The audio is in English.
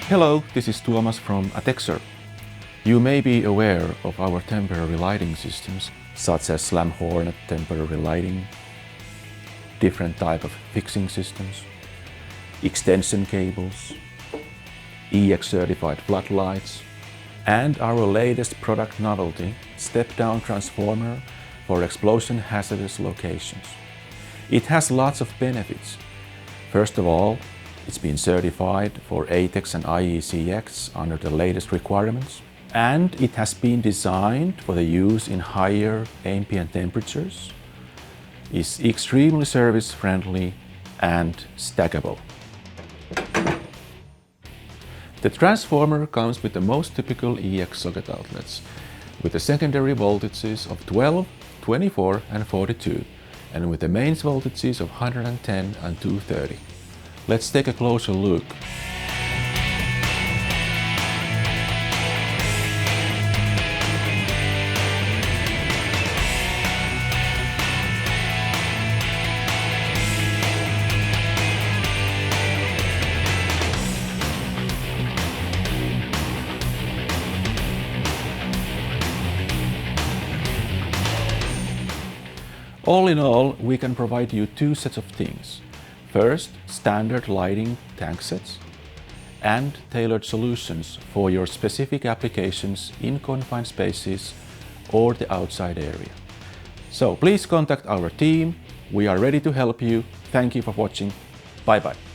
Hello, this is Tuomas from Atexor. You may be aware of our temporary lighting systems, such as SLAM Hornet temporary lighting, different type of fixing systems, extension cables, EX certified floodlights, and our latest product novelty, step-down transformer for explosion hazardous locations. It has lots of benefits. First of all, it's been certified for ATEX and IECEx under the latest requirements, and it has been designed for the use in higher ambient temperatures, is extremely service-friendly and stackable. The transformer comes with the most typical EX socket outlets, with the secondary voltages of 12, 24 and 42, and with the mains voltages of 110 and 230. Let's take a closer look. All in all, we can provide you two sets of things. First, standard lighting tank sets and tailored solutions for your specific applications in confined spaces or the outside area. So please contact our team. We are ready to help you. Thank you for watching. Bye bye.